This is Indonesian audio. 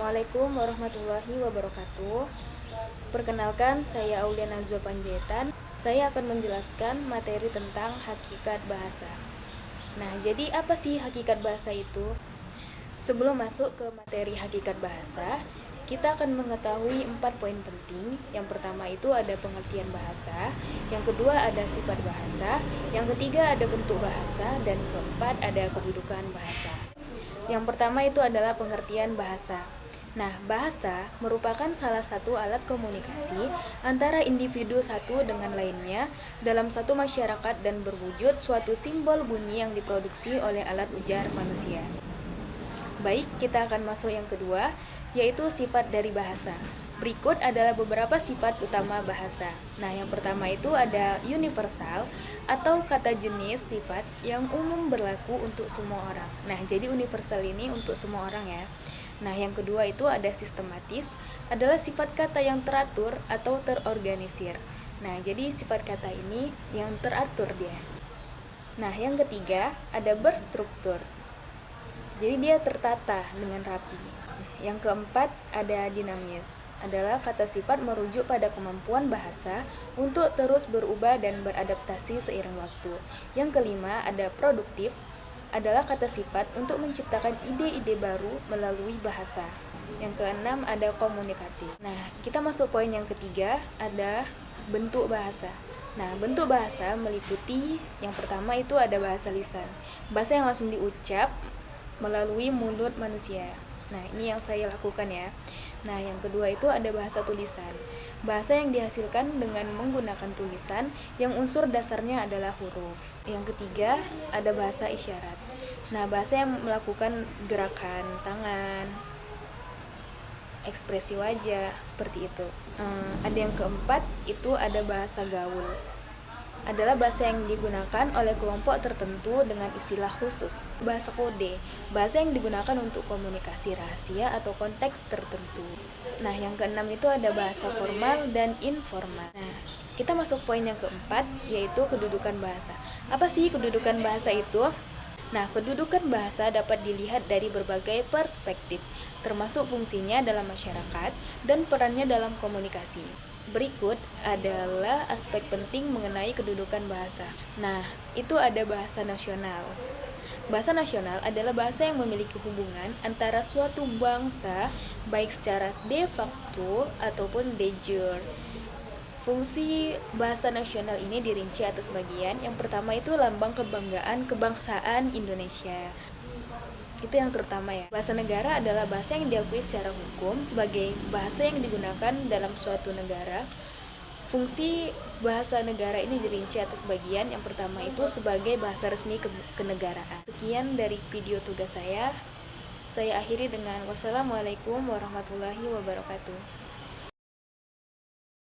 Assalamualaikum warahmatullahi wabarakatuh. Perkenalkan, saya Aulia Nazwa Panjaitan. Saya akan menjelaskan materi tentang hakikat bahasa. Nah, jadi apa sih hakikat bahasa itu? Sebelum masuk ke materi hakikat bahasa, kita akan mengetahui 4 poin penting. Yang pertama itu ada pengertian bahasa, yang kedua ada sifat bahasa, yang ketiga ada bentuk bahasa, dan keempat ada kedudukan bahasa. Yang pertama itu adalah pengertian bahasa. Nah, bahasa merupakan salah satu alat komunikasi antara individu satu dengan lainnya dalam satu masyarakat dan berwujud suatu simbol bunyi yang diproduksi oleh alat ujar manusia. Baik, kita akan masuk yang kedua, yaitu sifat dari bahasa. Berikut adalah beberapa sifat utama bahasa. Nah, yang pertama itu ada universal atau kata jenis sifat yang umum berlaku untuk semua orang. Nah, jadi universal ini untuk semua orang ya. Nah, yang kedua itu ada sistematis, adalah sifat kata yang teratur atau terorganisir. Nah, jadi sifat kata ini yang teratur dia. Nah, yang ketiga ada berstruktur. Jadi dia tertata dengan rapi. Yang keempat ada dinamis, adalah kata sifat merujuk pada kemampuan bahasa untuk terus berubah dan beradaptasi seiring waktu. Yang kelima ada produktif, adalah kata sifat untuk menciptakan ide-ide baru melalui bahasa. Yang keenam ada komunikatif. Nah, kita masuk poin yang ketiga, ada bentuk bahasa. Nah, bentuk bahasa meliputi yang pertama itu ada bahasa lisan, bahasa yang langsung diucap melalui mulut manusia. Nah, ini yang saya lakukan ya. Nah, yang kedua itu ada bahasa tulisan, bahasa yang dihasilkan dengan menggunakan tulisan yang unsur dasarnya adalah huruf. Yang ketiga ada bahasa isyarat. Nah, bahasa yang melakukan gerakan tangan, ekspresi wajah, seperti itu. Ada yang keempat itu ada bahasa gaul, adalah bahasa yang digunakan oleh kelompok tertentu dengan istilah khusus. Bahasa kode, bahasa yang digunakan untuk komunikasi rahasia atau konteks tertentu. Nah, yang keenam itu ada bahasa formal dan informal. Nah, kita masuk poin yang keempat, yaitu kedudukan bahasa. Apa sih kedudukan bahasa itu? Nah, kedudukan bahasa dapat dilihat dari berbagai perspektif, termasuk fungsinya dalam masyarakat dan perannya dalam komunikasi. Berikut adalah aspek penting mengenai kedudukan bahasa. Nah, itu ada bahasa nasional. Bahasa nasional adalah bahasa yang memiliki hubungan antara suatu bangsa, baik secara de facto ataupun de jure. Fungsi bahasa nasional ini dirinci atas bagian. Yang pertama itu lambang kebanggaan kebangsaan Indonesia. Itu yang terutama ya. Bahasa negara adalah bahasa yang diakui secara hukum sebagai bahasa yang digunakan dalam suatu negara. Fungsi bahasa negara ini dirinci atas bagian. Yang pertama itu sebagai bahasa resmi kenegaraan. Sekian dari video tugas saya. Saya akhiri dengan wassalamualaikum warahmatullahi wabarakatuh.